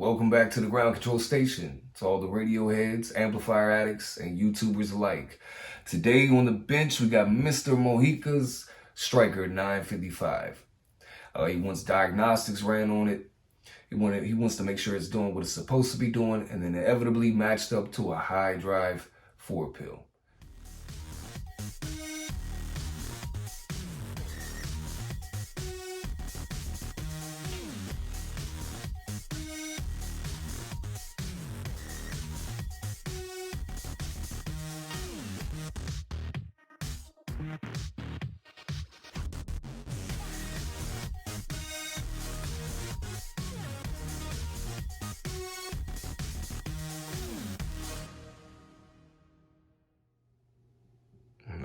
Welcome back to the Ground Control Station. To all the radio heads, amplifier addicts, and YouTubers alike. Today on the bench, we got Mr. Mojica's Stryker 955. He wants diagnostics ran on it. He wants to make sure it's doing what it's supposed to be doing, and then inevitably matched up to a high drive 4-pill.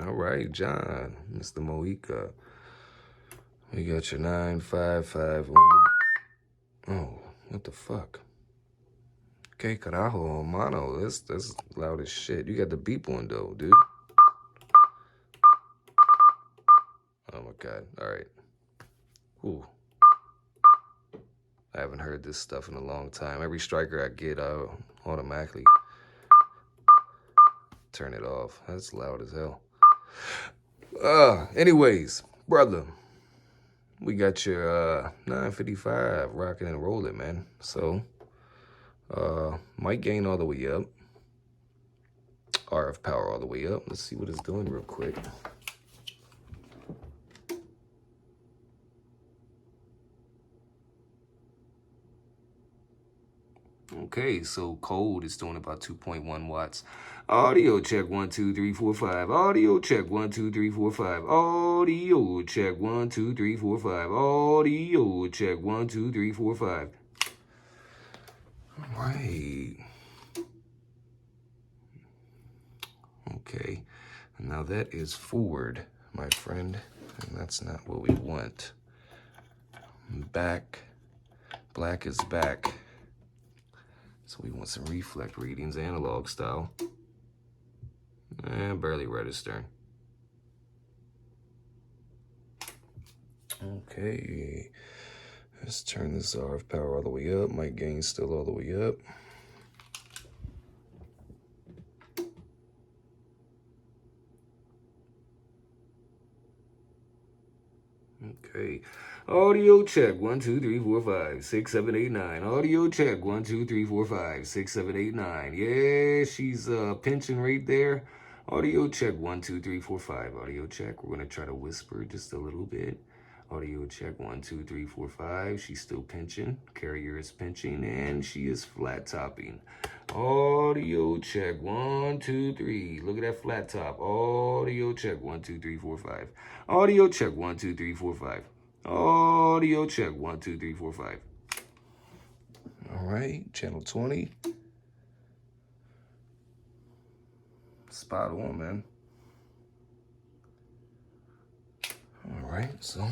All right, John, Mr. Mojica. We got your 955 on the... Oh, what the fuck? Que carajo, mano. That's loud as shit. You got the beep on, though, dude. Oh, my God. All right. Ooh. I haven't heard this stuff in a long time. Every Stryker I get, I automatically turn it off. That's loud as hell. Anyways, brother, we got your 955 rocking and rolling, man. So, mic gain all the way up. RF power all the way up. Let's see what it's doing real quick. Okay, so cold is doing about 2.1 watts. Audio check 1 2 3 4 5. Audio check 1 2 3 4 5. Audio check 1 2 3 4 5. Audio check 1 2 3 4 5. All right. Okay. Now that is forward, my friend, and that's not what we want. Back. Black is back. So we want some reflect readings, analog style. And barely registering. Okay. Let's turn this RF power all the way up. Mic gain still all the way up. Okay. Audio check 1 2 3 4 5 6 7 8 9. Audio check 1 2 3 4 5 6 7 8 9. Yeah, she's pinching right there. Audio check 1 2 3 4 5. Audio check. We're gonna try to whisper just a little bit. Audio check 1 2 3 4 5. She's still pinching. Carrier is pinching, and she is flat topping. Audio check 1 2 3. Look at that flat top. Audio check 1 2 3 4 5. Audio check 1 2 3 4 5. Audio check 1 2 3 4 5. All right, channel 20. Spot on, man. All right, so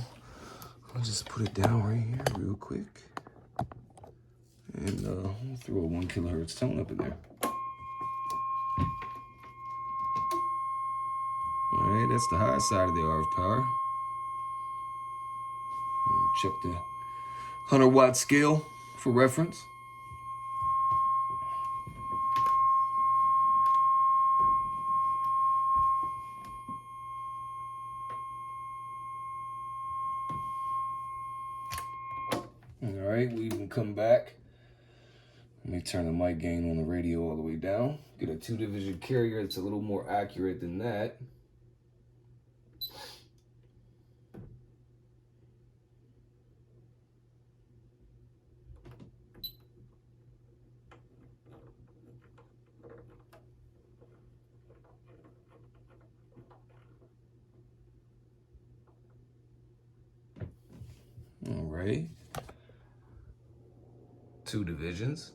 I'll just put it down right here real quick. And we'll throw a 1 kilohertz tone up in there. All right, that's the high side of the RF power. Check the 100 watt scale for reference. All right, we can come back. Let me turn the mic gain on the radio all the way down. Get a 2-division carrier that's a little more accurate than that. All right. 2 divisions.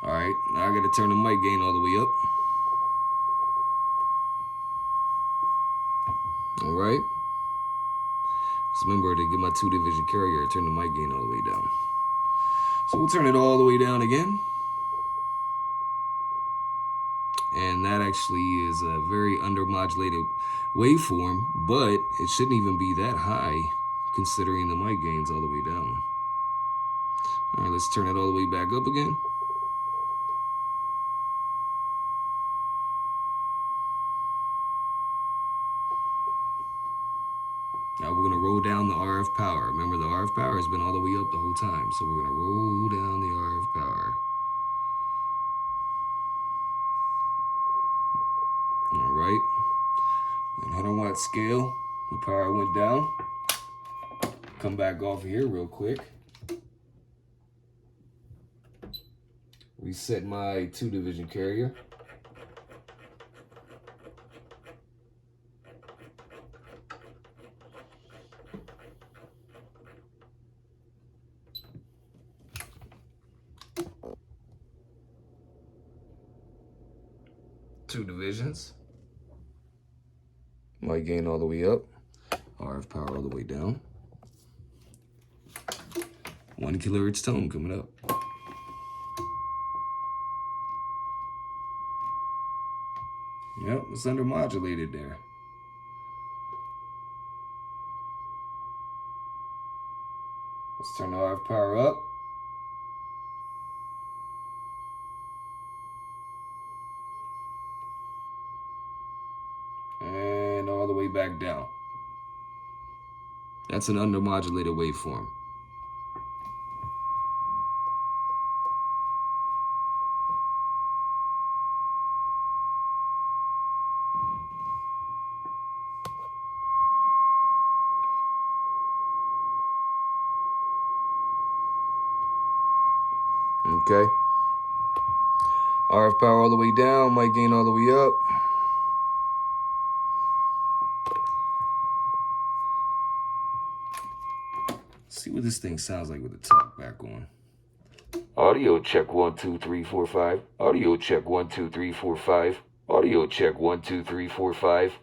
All right, now I gotta turn the mic gain all the way up. All right. Just remember to get my 2-division carrier, turn the mic gain all the way down. So we'll turn it all the way down again. And that actually is a very undermodulated waveform, but it shouldn't even be that high considering the mic gain's all the way down. All right, let's turn it all the way back up again. Now we're gonna roll down the RF power. Remember, the RF power has been all the way up the whole time, so we're gonna roll down the RF power. All right, and 100-watt scale, the power went down. Come back off of here real quick. Reset my 2-division carrier. Two divisions. Mic gain all the way up. RF power all the way down. 1 kilohertz tone coming up. Yep, it's undermodulated there. Let's turn the RF power up. And all the way back down. That's an undermodulated waveform. Okay. RF power all the way down, mic gain all the way up. See what this thing sounds like with the talkback on. Audio check 1 2 3 4 5. Audio check 1 2 3 4 5. Audio check 1 2 3 4 5.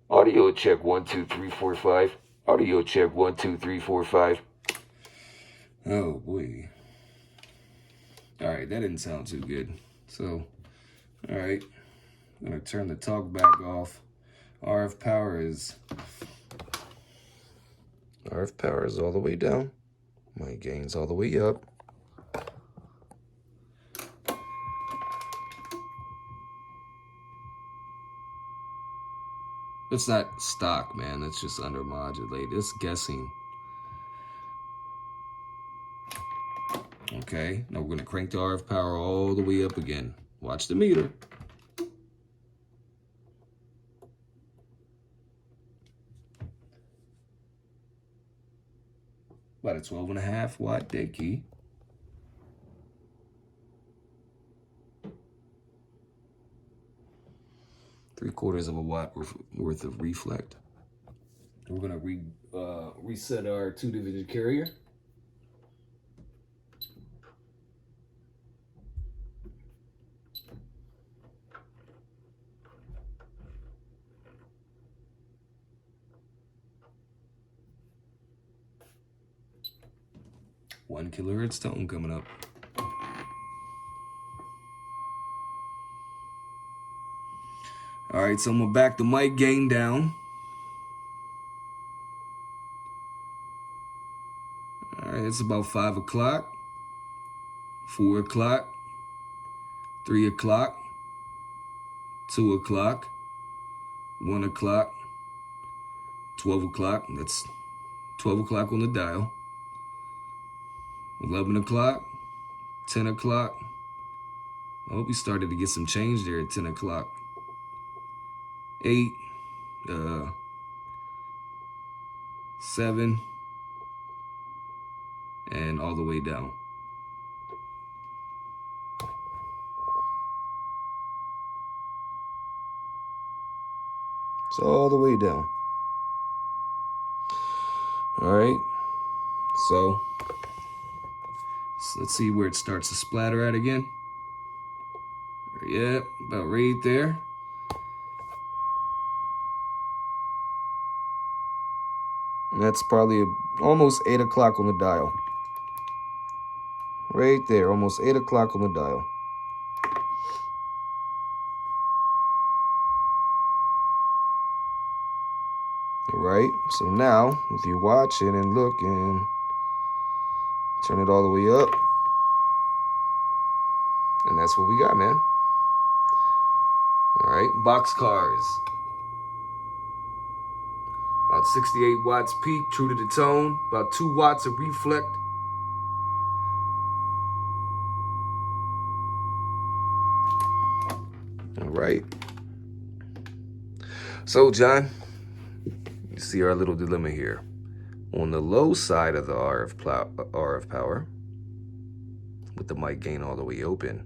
Audio check 1 2 3 4 5. Audio check 1 2 3 4 5. Oh boy. All right, that didn't sound too good. So, all right, I'm gonna turn the talkback off. RF power is all the way down. My gain's all the way up. It's not stock, man. That's just undermodulated. It's guessing. Okay, now we're gonna crank the RF power all the way up again. Watch the meter. About a 12.5 watt dead key. Three-quarters of a watt worth of reflect. We're gonna reset our 2-division carrier. One kilohertz tone coming up. All right, so I'm gonna back the mic gain down. All right, it's about 5 o'clock, 4 o'clock, 3 o'clock, 2 o'clock, 1 o'clock, 12 o'clock. That's 12 o'clock on the dial. 11 o'clock, 10 o'clock. I hope we started to get some change there at 10 o'clock. 8, 7, and all the way down. So all the way down. All right, so let's see where it starts to splatter at again. Yeah, about right there. And that's probably almost 8 o'clock on the dial. Right there, almost 8 o'clock on the dial. All right, so now if you're watching and looking, turn it all the way up, and that's what we got, man. All right, box cars. About 68 watts peak, true to the tone. About 2 watts of reflect. All right. So, John, you see our little dilemma here. On the low side of the RF power, with the mic gain all the way open,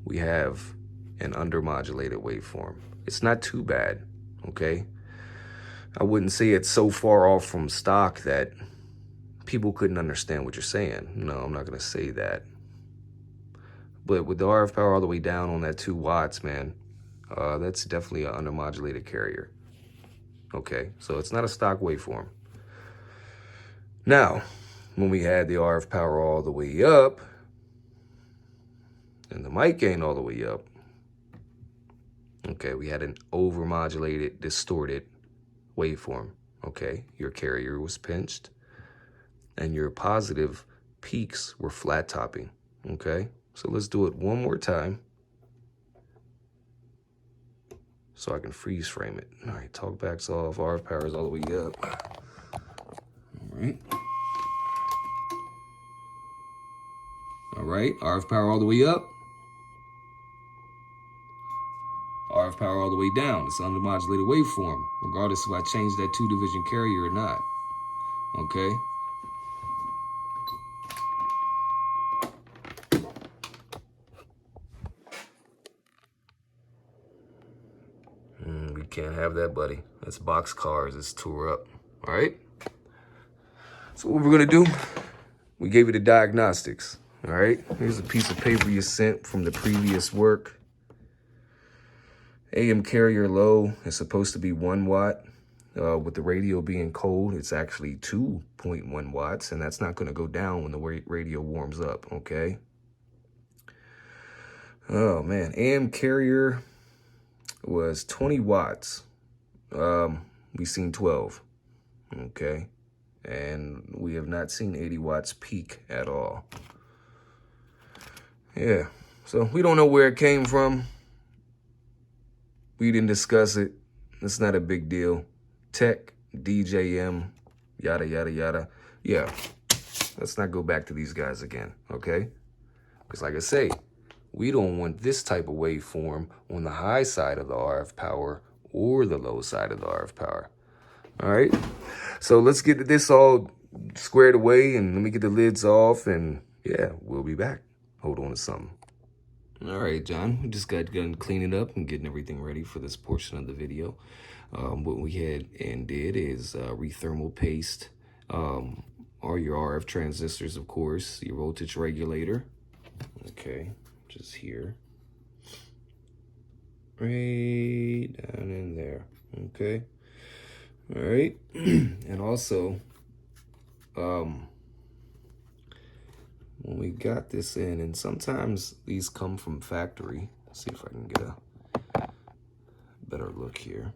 we have an undermodulated waveform. It's not too bad, okay? I wouldn't say it's so far off from stock that people couldn't understand what you're saying. No, I'm not gonna say that. But with the RF power all the way down on that 2 watts, man, that's definitely an undermodulated carrier. Okay, so it's not a stock waveform. Now, when we had the RF power all the way up and the mic gain all the way up, okay, we had an overmodulated, distorted waveform. Okay, your carrier was pinched and your positive peaks were flat topping. Okay, so let's do it one more time so I can freeze frame it. All right, talkback's off, RF power's all the way up. All right. All right, RF power all the way up. RF power all the way down. It's an undermodulated waveform, regardless if I change that 2-division carrier or not. Okay. We can't have that, buddy. That's box cars. It's tore up. All right. So what we're gonna do? We gave you the diagnostics. All right. Here's a piece of paper you sent from the previous work. AM carrier low is supposed to be 1 watt. With the radio being cold, it's actually 2.1 watts, and that's not going to go down when the radio warms up, okay? Oh, man. AM carrier was 20 watts. We've seen 12, okay? And we have not seen 80 watts peak at all. Yeah, so we don't know where it came from. We didn't discuss it. It's not a big deal. Tech, DJM, yada, yada, yada. Yeah, let's not go back to these guys again, okay? Because like I say, we don't want this type of waveform on the high side of the RF power or the low side of the RF power. All right, so let's get this all squared away and let me get the lids off and yeah, we'll be back. Hold on to something. All right, John, we just got done cleaning up and getting everything ready for this portion of the video. What we had and did is rethermal paste all your RF transistors, of course, your voltage regulator, okay, just here, right down in there, okay, all right, and also, when we got this in, and sometimes these come from factory, let's see if I can get a better look here.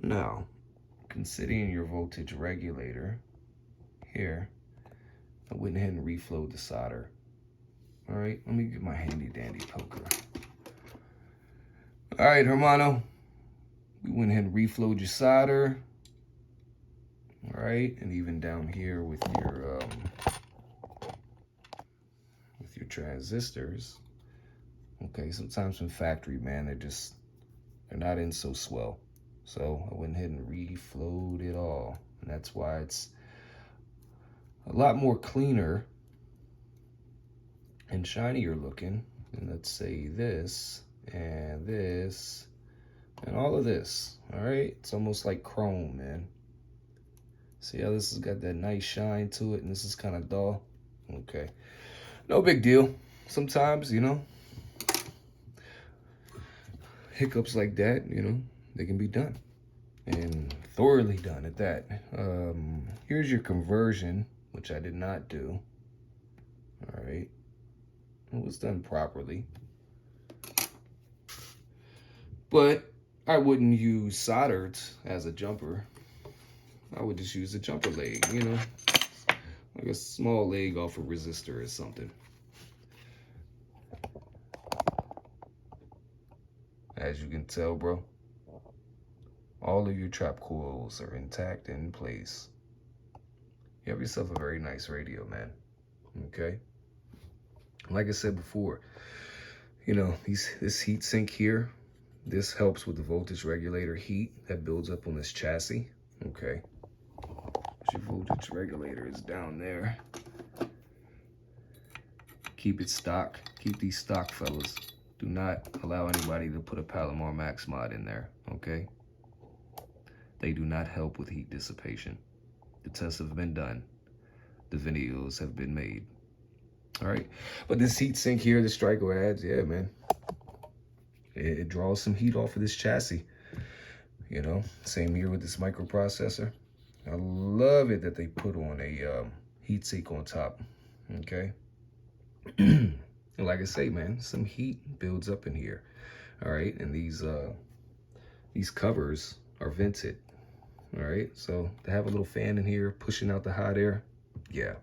Now, considering your voltage regulator here, I went ahead and reflowed the solder. All right, let me get my handy dandy poker. All right, Hermano, we went ahead and reflowed your solder. All right, and even down here with your transistors. Okay, sometimes from factory, man, they're not in so swell. So I went ahead and reflowed it all. And that's why it's a lot more cleaner and shinier looking. And let's say this and this and all of this. All right, it's almost like chrome, man. See how this has got that nice shine to it and this is kind of dull? Okay, no big deal. Sometimes, you know, hiccups like that, you know, they can be done and thoroughly done at that. Here's your conversion, which I did not do. All right, it was done properly, but I wouldn't use soldered as a jumper. I would just use a jumper leg, you know, like a small leg off a resistor or something. As you can tell, bro, all of your trap coils are intact and in place. You have yourself a very nice radio, man. Okay? Like I said before, you know, this heat sink here, this helps with the voltage regulator heat that builds up on this chassis. Okay? Your voltage regulator is down there. Keep it stock. Keep these stock, fellas. Do not allow anybody to put a Palomar Max mod in there, okay? They do not help with heat dissipation. The tests have been done. The videos have been made. All right, but this heat sink here, the Stryker adds, yeah, man. It draws some heat off of this chassis. You know, same here with this microprocessor. I love it that they put on a heat sink on top, okay? And like I say, man, some heat builds up in here, all right? And these covers are vented, all right? So to have a little fan in here pushing out the hot air, yeah,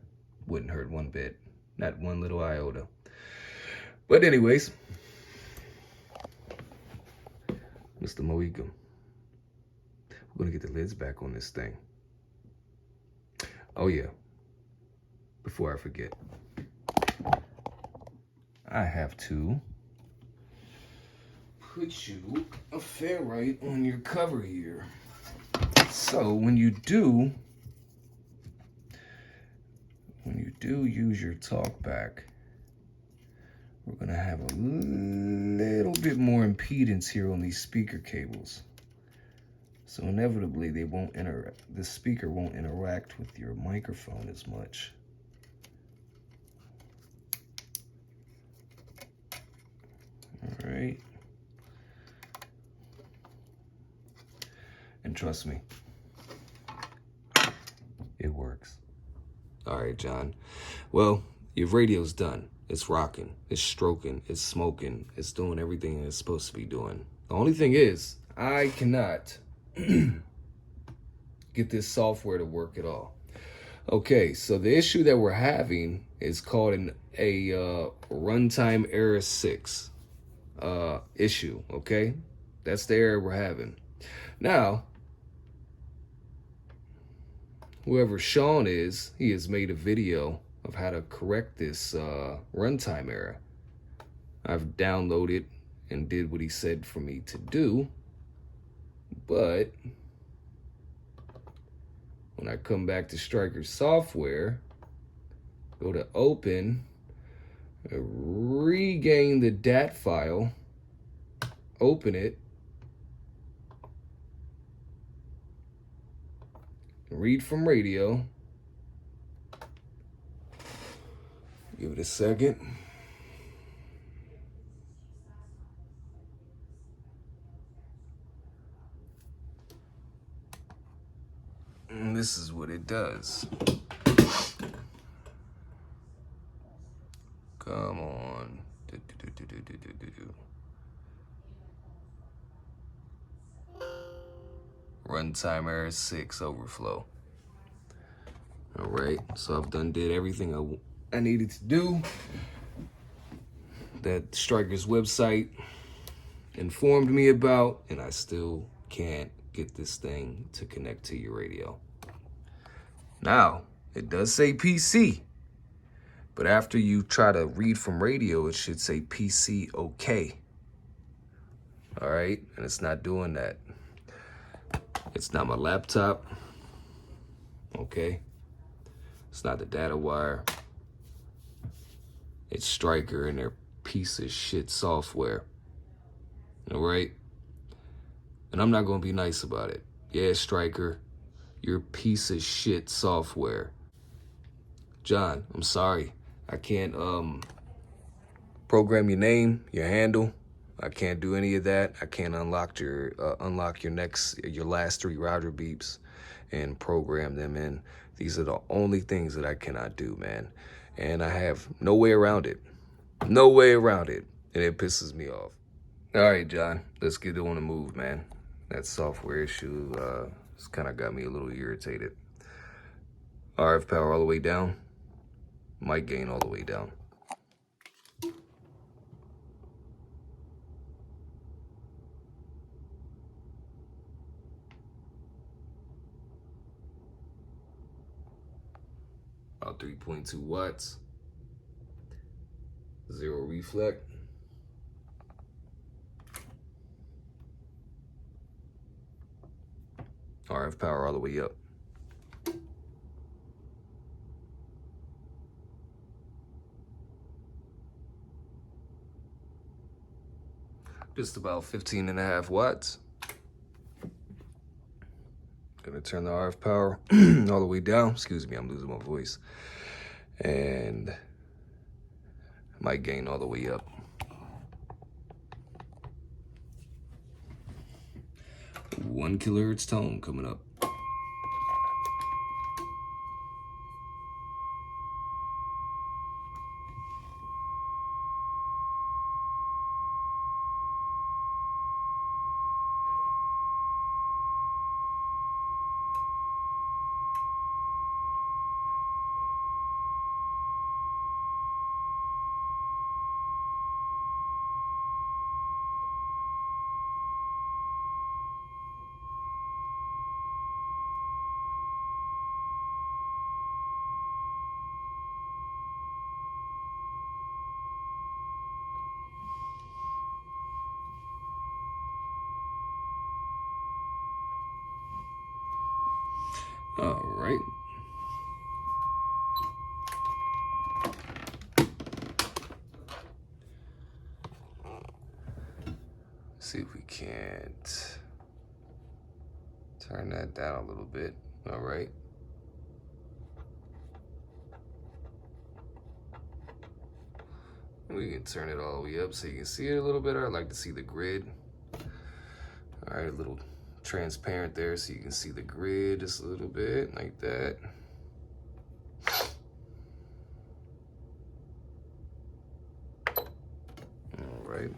wouldn't hurt one bit, not one little iota. But anyways, Mr. Mohican, we're gonna get the lids back on this thing. Oh yeah, before I forget, I have to put you a ferrite on your cover here. So when you do use your talkback, we're gonna have a little bit more impedance here on these speaker cables. So inevitably they won't interact, the speaker won't interact with your microphone as much. All right. And trust me, it works. All right, John. Well, your radio's done. It's rocking, it's stroking, it's smoking, it's doing everything it's supposed to be doing. The only thing is, I cannot get this software to work at all. Okay, so the issue that we're having is called a runtime error 6 issue, okay? That's the error we're having. Now, whoever Sean is, he has made a video of how to correct this runtime error. I've downloaded and did what he said for me to do, but when I come back to Stryker software, go to open, regain the DAT file, open it, read from radio. Give it a second. And this is what it does. Come on. Runtime error 6 overflow. All right, so I've did everything I needed to do. That Stryker's website informed me about, and I still can't get this thing to connect to your radio. Now, it does say PC, but after you try to read from radio, it should say PC OK. All right, and it's not doing that. It's not my laptop, okay? It's not the data wire. It's Stryker and their piece of shit software, all right? And I'm not gonna be nice about it. Yeah, Stryker, your piece of shit software. John, I'm sorry. I can't program your name, your handle. I can't do any of that. I can't unlock your last 3 router beeps and program them in. These are the only things that I cannot do, man. And I have no way around it. No way around it. And it pisses me off. All right, John, let's get on the move, man. That software issue it's kind of got me a little irritated. RF power all the way down. Mic gain all the way down. About 3.2 watts. 0 reflect. RF power all the way up. Just about 15.5 watts. Gonna turn the RF power all the way down. Excuse me, I'm losing my voice. And mic gain all the way up. One kilohertz tone coming up. All right. See if we can't turn that down a little bit. All right. We can turn it all the way up so you can see it a little better. I like to see the grid. All right, a little transparent there so you can see the grid just a little bit, like that. All right.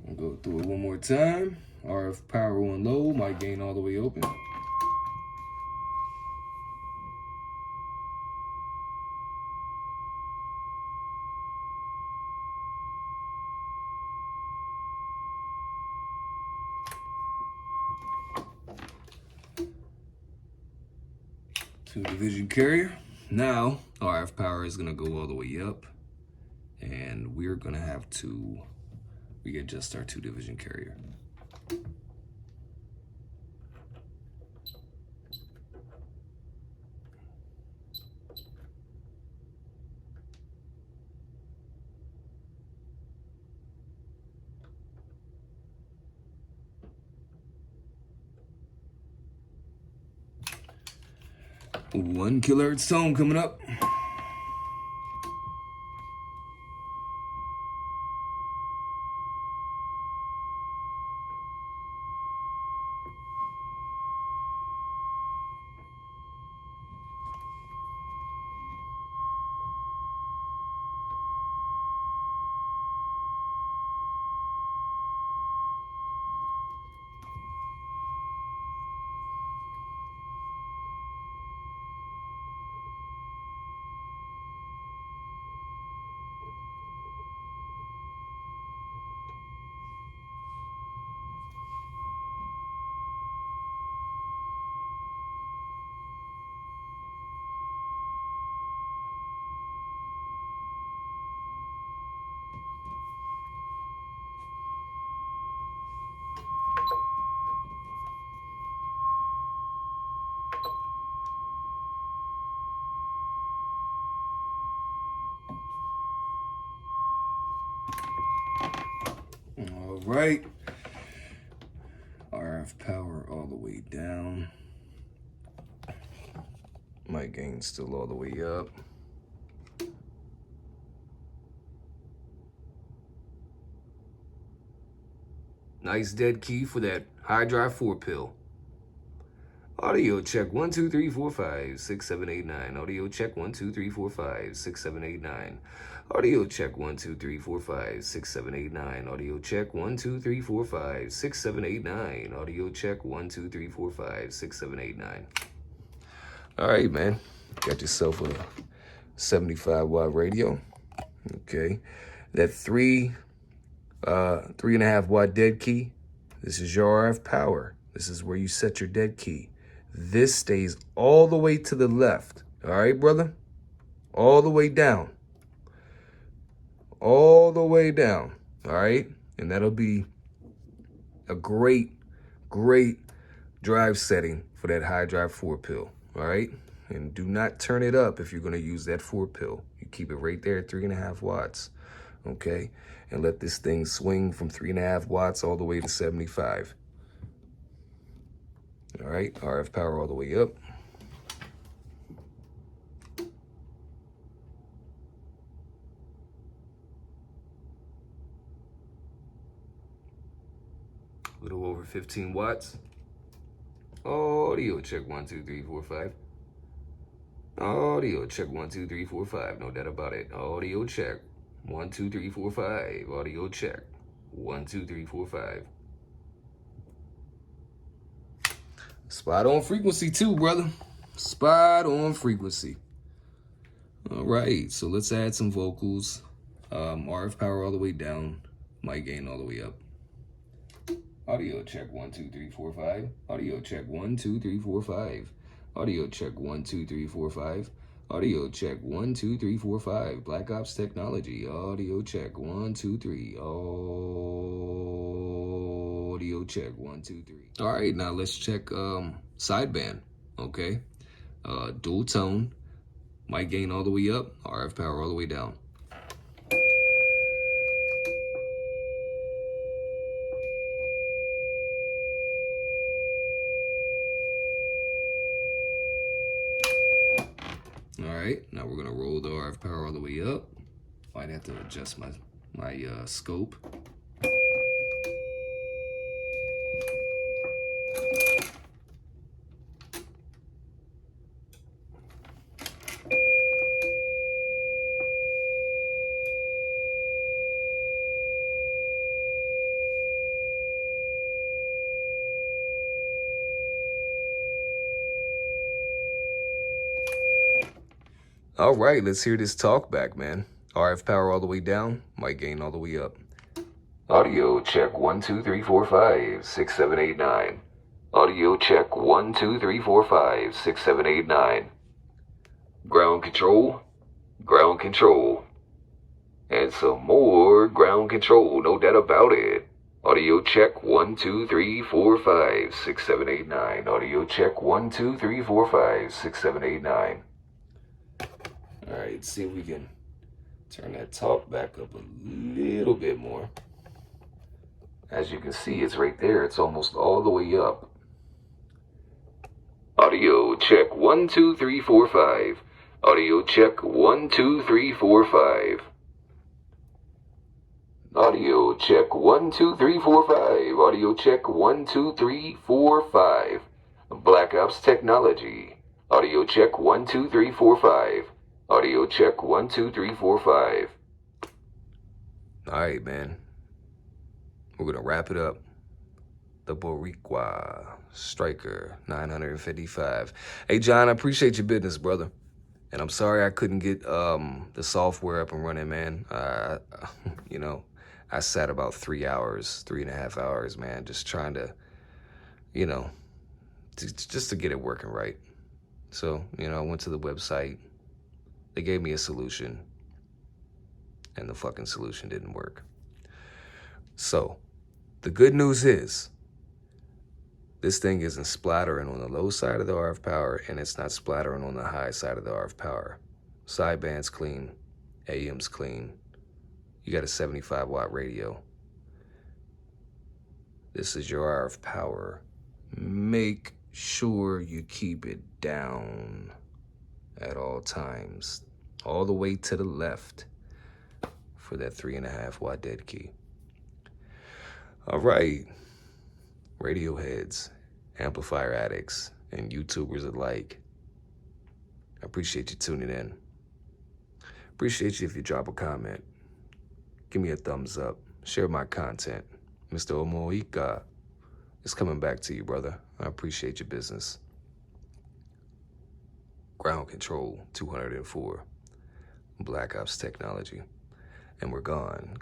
I'll go through it one more time. RF power on low, mic gain all the way open. Two division carrier. Now RF power is gonna go all the way up, and we're gonna have to readjust our 2 division carrier. One kilohertz tone coming up. All right. RF power all the way down. Mic gain still all the way up. Nice dead key for that high drive 4 pill. Audio check 1 2 3 4 5 6 7 8 9. Audio check 1 2 3 4 5 6 7 8 9. Audio check 1 2 3 4 5 6 7 8 9. Audio check 1 2 3 4 5 6 7 8 9. Audio check 1 2 3 4 5 6 7 8 9. All right, man. Got yourself a 75 watt radio. Okay. That 3.5 watt dead key. This is your RF power. This is where you set your dead key. This stays all the way to the left. All right, brother? All the way down. All the way down. All right? And that'll be a great, great drive setting for that high drive 4-pill. All right? And do not turn it up if you're going to use that 4-pill. You keep it right there at 3.5 watts. Okay? And let this thing swing from 3.5 watts all the way to 75. All right, RF power all the way up. A little over 15 watts. Audio check 1 2 3 4 5. Audio check 1 2 3 4 5. No doubt about it. Audio check 1 2 3 4 5. Audio check 1 2 3 4 5. Spot on frequency too, brother. Spot on frequency. All right, so let's add some vocals. RF power all the way down, mic gain all the way up. Audio check 1 2 3 4 5. Audio check 1 2 3 4 5. Audio check 1 2 3 4 5. Audio check 1 2 3 4 5. Black Ops Technology. Audio check 1 2 3. Audio check 1 2 3. All right, now let's check sideband. Okay, dual tone, mic gain all the way up, RF power all the way down. All right, now we're gonna roll the RF power all the way up. Might have to adjust my scope. All right, let's hear this talkback, man. RF power all the way down, mic gain all the way up. Audio check 1 2 3 4 5 6 7 8 9. Audio check 1 2 3 4 5 6 7 8 9. Ground control, ground control. And some more ground control, no doubt about it. Audio check 1 2 3 4 5 6 7 8 9. Audio check 1 2 3 4 5 6 7 8 9. All right, let's see if we can turn that talk back up a little bit more. As you can see, it's right there. It's almost all the way up. Audio check 1 2 3 4 5. Audio check 1 2 3 4 5. Audio check 1 2 3 4 5. Audio check 1 2 3 4 5. Black Ops Technology. Audio check 1 2 3 4 5. Audio check 1 2 3 4 5. All right, man. We're gonna wrap it up. The Boricua Stryker 955. Hey, John, I appreciate your business, brother. And I'm sorry I couldn't get the software up and running, man. I sat about 3 hours, 3.5 hours, man, just trying to, just to get it working right. So, I went to the website. They gave me a solution, and the fucking solution didn't work. So, the good news is, this thing isn't splattering on the low side of the RF power, and it's not splattering on the high side of the RF power. Sideband's clean, AM's clean. You got a 75 watt radio. This is your RF power. Make sure you keep it down at all times, all the way to the left for that 3.5 watt dead key. All right, radio heads, amplifier addicts, and YouTubers alike. I appreciate you tuning in. Appreciate you if you drop a comment. Give me a thumbs up. Share my content. Mr. Omoika is coming back to you, brother. I appreciate your business. Ground Control 204. Black Ops Technology. And we're gone.